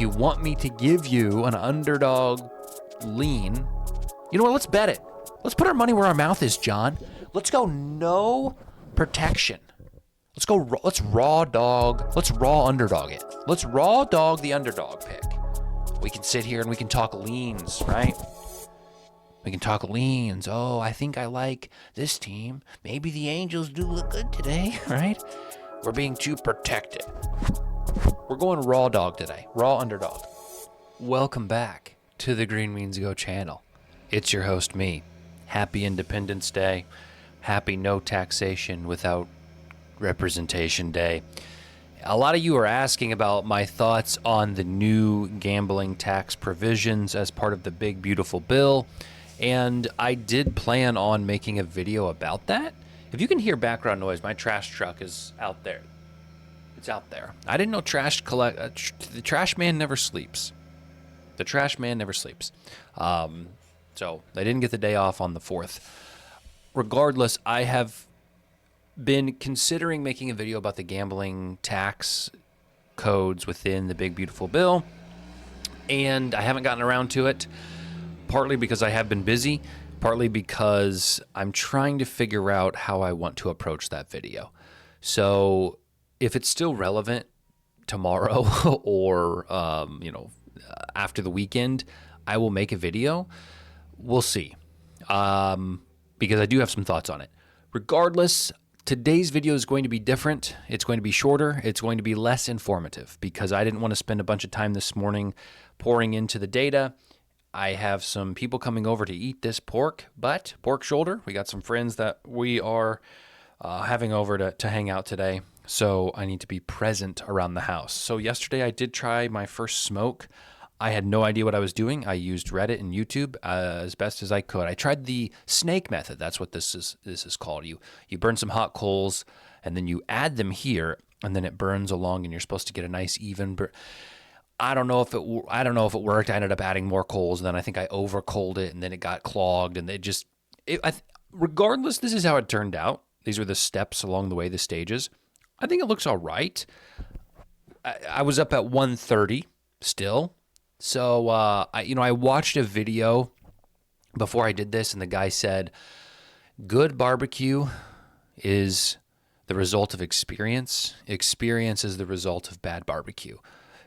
if you want me to give you an underdog lean, you know what? Let's bet it. Let's put our money where our mouth is, John. Let's go no protection. Let's raw dog. Let's raw underdog it. Let's raw dog the underdog pick. We can sit here and we can talk leans, right? We can talk leans. Oh, I think I like this team. Maybe the Angels do look good today, right? We're being too protected. We're going raw dog today. Raw underdog. Welcome back to the Green Means Go channel. It's your host, me. Happy Independence Day. Happy No Taxation Without Representation Day. A lot of you are asking about my thoughts on the new gambling tax provisions as part of the big, beautiful bill. And I did plan on making a video about that. If you can hear background noise, my trash truck is out there. It's out there. I didn't know the trash man never sleeps. The trash man never sleeps. So they didn't get the day off on the 4th. Regardless, I have been considering making a video about the gambling tax codes within the big, beautiful bill. And I haven't gotten around to it, partly because I have been busy, partly because I'm trying to figure out how I want to approach that video. So if it's still relevant tomorrow or, after the weekend, I will make a video. We'll see. Because I do have some thoughts on it. Regardless, today's video is going to be different. It's going to be shorter. It's going to be less informative because I didn't want to spend a bunch of time this morning pouring into the data. I have some people coming over to eat this pork shoulder. We got some friends that we are having over to hang out today. So I need to be present around the house. So yesterday I did try my first smoke. I had no idea what I was doing. I used Reddit and YouTube as best as I could. I tried the snake method. That's what this is called. You burn some hot coals and then you add them here and then it burns along and you're supposed to get a nice even burn. I don't know if it worked. I ended up adding more coals and then I think I overcoaled it and then it got clogged and regardless, this is how it turned out. These were the steps along the way, the stages. I think it looks all right. I was up at 1:30 still. So, I watched a video before I did this, and the guy said, good barbecue is the result of experience. Experience is the result of bad barbecue.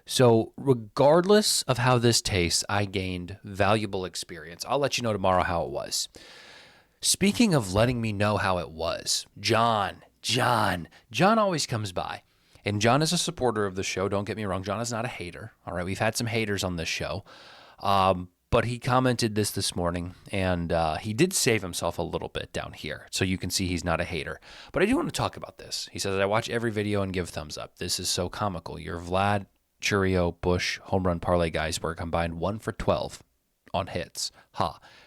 So, regardless of how this tastes, I gained valuable experience. I'll let you know tomorrow how it was. Speaking of letting me know how it was, John always comes by. And John is a supporter of the show. Don't get me wrong. John is not a hater. All right. We've had some haters on this show. But he commented this morning, and he did save himself a little bit down here. So you can see he's not a hater. But I do want to talk about this. He says, I watch every video and give thumbs up. This is so comical. Your Vlad, Churio, Bush, home run parlay guys were combined 1 for 12 on hits.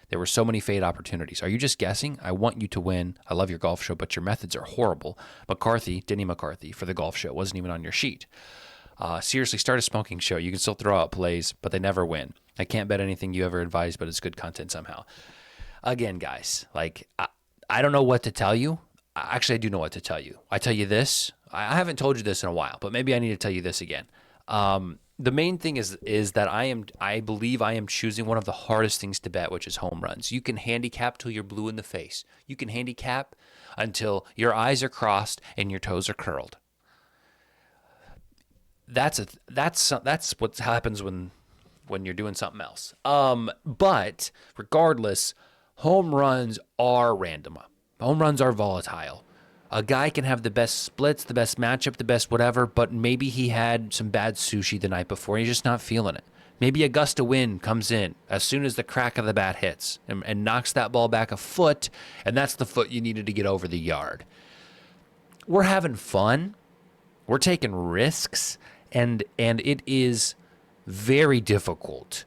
There were so many fade opportunities. Are you just guessing? I want you to win. I love your golf show, but your methods are horrible. Denny McCarthy, for the golf show, wasn't even on your sheet. Seriously, start a smoking show. You can still throw out plays, but they never win. I can't bet anything you ever advise, but it's good content somehow. Again, guys, I don't know what to tell you. Actually, I do know what to tell you. I tell you this. I haven't told you this in a while, but maybe I need to tell you this again. The main thing is that I believe I am choosing one of the hardest things to bet, which is home runs. You can handicap till you're blue in the face. You can handicap until your eyes are crossed and your toes are curled. That's what happens when you're doing something else. But regardless, home runs are random. Home runs are volatile. A guy can have the best splits, the best matchup, the best whatever, but maybe he had some bad sushi the night before and he's just not feeling it. Maybe a gust of wind comes in as soon as the crack of the bat hits and knocks that ball back a foot, and that's the foot you needed to get over the yard. We're having fun. We're taking risks, and it is very difficult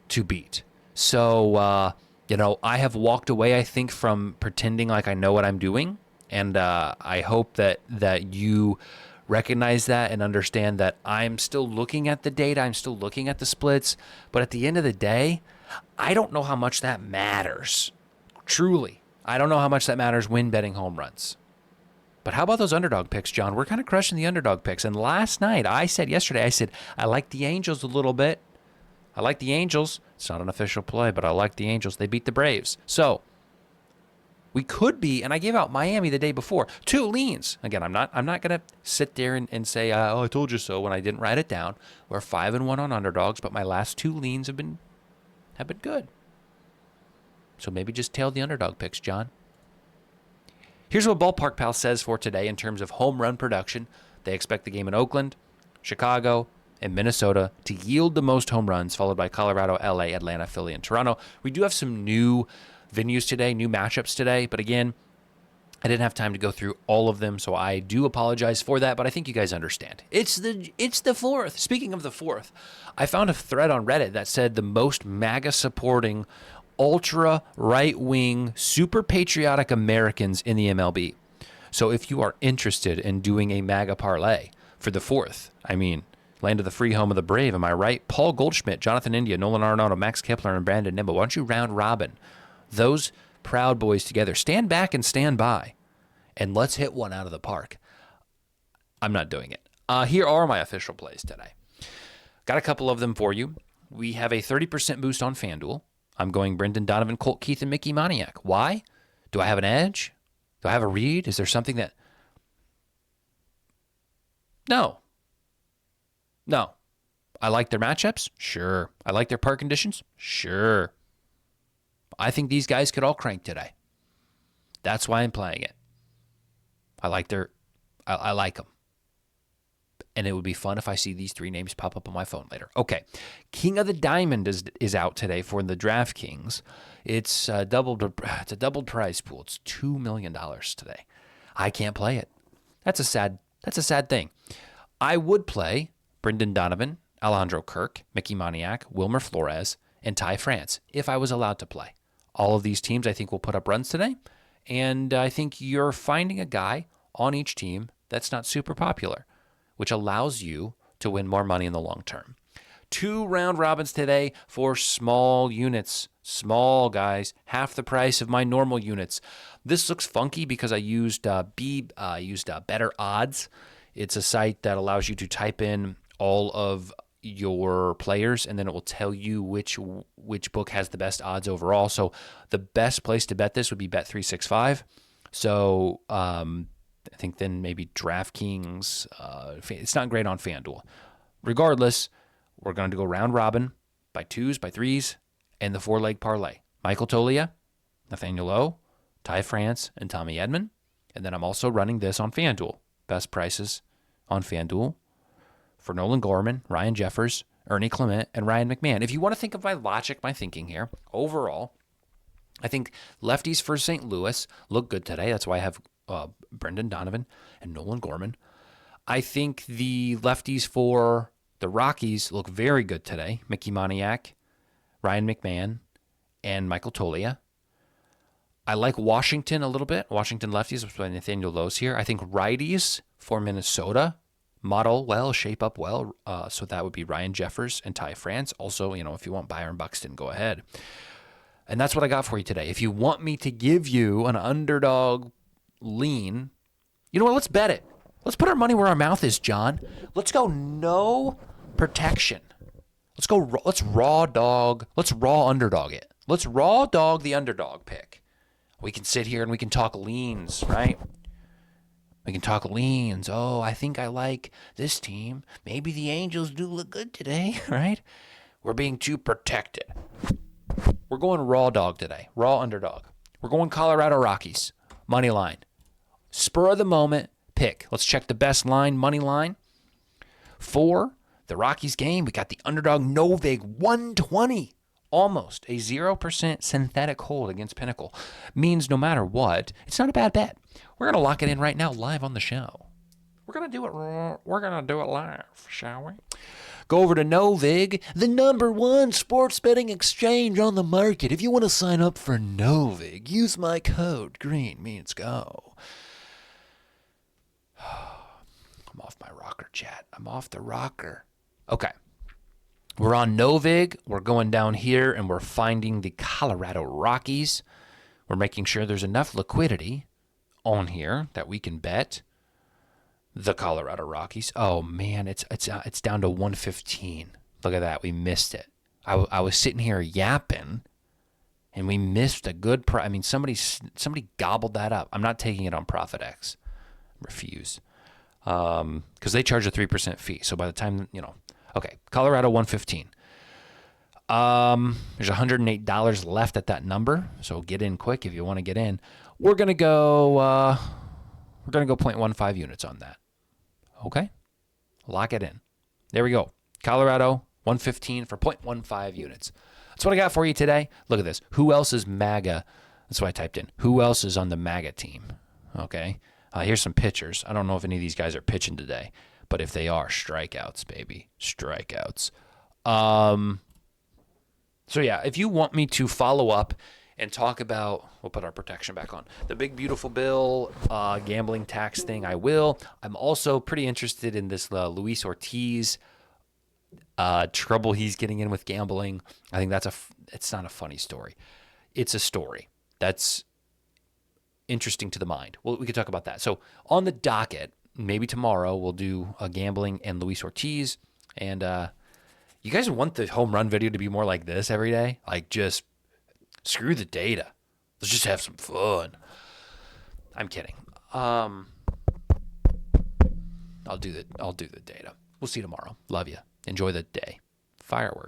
to beat. So, I have walked away, I think, from pretending like I know what I'm doing. And I hope that you recognize that and understand that I'm still looking at the data. I'm still looking at the splits. But at the end of the day, I don't know how much that matters. Truly. I don't know how much that matters when betting home runs. But how about those underdog picks, John? We're kind of crushing the underdog picks. And yesterday, I said, I like the Angels a little bit. I like the Angels. It's not an official play, but I like the Angels. They beat the Braves. So we could be, and I gave out Miami the day before. 2 leans. Again, I'm not going to sit there and say, oh, I told you so when I didn't write it down. We're 5-1 on underdogs, but my last 2 leans have been good. So maybe just tail the underdog picks, John. Here's what Ballpark Pal says for today in terms of home run production. They expect the game in Oakland, Chicago, and Minnesota to yield the most home runs, followed by Colorado, LA, Atlanta, Philly, and Toronto. We do have some new venues today, new matchups today, but again, I didn't have time to go through all of them, so I do apologize for that, but I think you guys understand. It's the 4th. Speaking of the 4th, I found a thread on Reddit that said the most MAGA supporting ultra right-wing, super patriotic Americans in the MLB. So if you are interested in doing a MAGA parlay for the 4th, I mean, land of the free, home of the brave, am I right? Paul Goldschmidt, Jonathan India, Nolan Arenado, Max Kepler, and Brandon Nimmo. Why don't you round robin those proud boys together? Stand back and stand by, and let's hit one out of the park. I'm not doing it. Here are my official plays today. Got a couple of them for you. We have a 30% boost on FanDuel. I'm going Brendan Donovan, Colt Keith, and Mickey Moniak. Why? Do I have an edge? Do I have a read? Is there something that... No. I like their matchups? Sure. I like their park conditions? Sure. I think these guys could all crank today. That's why I'm playing it. I like them. And it would be fun if I see these 3 names pop up on my phone later. Okay. King of the Diamond is out today for the DraftKings. It's a doubled prize pool. It's $2 million today. I can't play it. That's a sad thing. I would play Brendan Donovan, Alejandro Kirk, Mickey Moniak, Wilmer Flores, and Ty France if I was allowed to play. All of these teams I think will put up runs today. And I think you're finding a guy on each team that's not super popular, which allows you to win more money in the long term. 2 round robins today for small units. Small, guys. Half the price of my normal units. This looks funky because I used Better Odds. It's a site that allows you to type in all of your players, and then it will tell you which book has the best odds overall. So the best place to bet this would be Bet365. So I think then maybe DraftKings. It's not great on FanDuel. Regardless, we're going to go round robin by 2s, by 3s, and the 4-leg parlay. Michael Tolia, Nathaniel O, Ty France, and Tommy Edman. And then I'm also running this on FanDuel. Best prices on FanDuel for Nolan Gorman, Ryan Jeffers, Ernie Clement, and Ryan McMahon. If you want to think of my logic, my thinking here, overall, I think lefties for St. Louis look good today. That's why I have Brendan Donovan and Nolan Gorman. I think the lefties for the Rockies look very good today. Mickey Moniak, Ryan McMahon, and Michael Tolia. I like Washington a little bit. Washington lefties, with Nathaniel Lowe's here. I think righties for Minnesota model well, shape up well. So that would be Ryan Jeffers and Ty France. Also, if you want Byron Buxton, go ahead. And that's what I got for you today. If you want me to give you an underdog lean, you know what? Let's bet it. Let's put our money where our mouth is, John. Let's go no protection. Let's raw underdog it. Let's raw dog the underdog pick. We can sit here and we can talk leans, right? We can talk leans. Oh, I think I like this team. Maybe the Angels do look good today, right? We're being too protected. We're going raw dog today, raw underdog. We're going Colorado Rockies, money line. Spur of the moment pick. Let's check the best line, money line. For the Rockies game, we got the underdog Novig 120. Almost a 0% synthetic hold against Pinnacle. Means no matter what, it's not a bad bet. We're going to lock it in right now live on the show. We're going to do it live, shall we? Go over to Novig, the #1 sports betting exchange on the market. If you want to sign up for Novig, use my code. Green means go. I'm off my rocker, chat. I'm off the rocker. Okay. We're on Novig. We're going down here, and we're finding the Colorado Rockies. We're making sure there's enough liquidity on here that we can bet. The Colorado Rockies. Oh man, it's down to 115. Look at that. We missed it. I was sitting here yapping, and we missed a good price. I mean, somebody gobbled that up. I'm not taking it on ProfitX. Refuse. Because they charge a 3% fee. So by the time, okay, Colorado 115. There's $108 left at that number. So get in quick if you want to get in. We're gonna go 0.15 units on that. Okay, lock it in. There we go. Colorado 115 for 0.15 units. That's what I got for you today. Look at this. Who else is MAGA? That's what I typed in. Who else is on the MAGA team? Okay. Here's some pitchers. I don't know if any of these guys are pitching today, but if they are, strikeouts, baby. Strikeouts. So yeah, if you want me to follow up and talk about, we'll put our protection back on, the big beautiful bill gambling tax thing, I will. I'm also pretty interested in this Luis Ortiz trouble he's getting in with gambling. I think it's not a funny story. It's a story that's interesting to the mind. Well, we could talk about that. So on the docket, maybe tomorrow we'll do gambling and Luis Ortiz. And you guys want the home run video to be more like this every day? Like, just screw the data. Let's just have some fun. I'm kidding. I'll do the data. We'll see you tomorrow. Love you. Enjoy the day. Fireworks.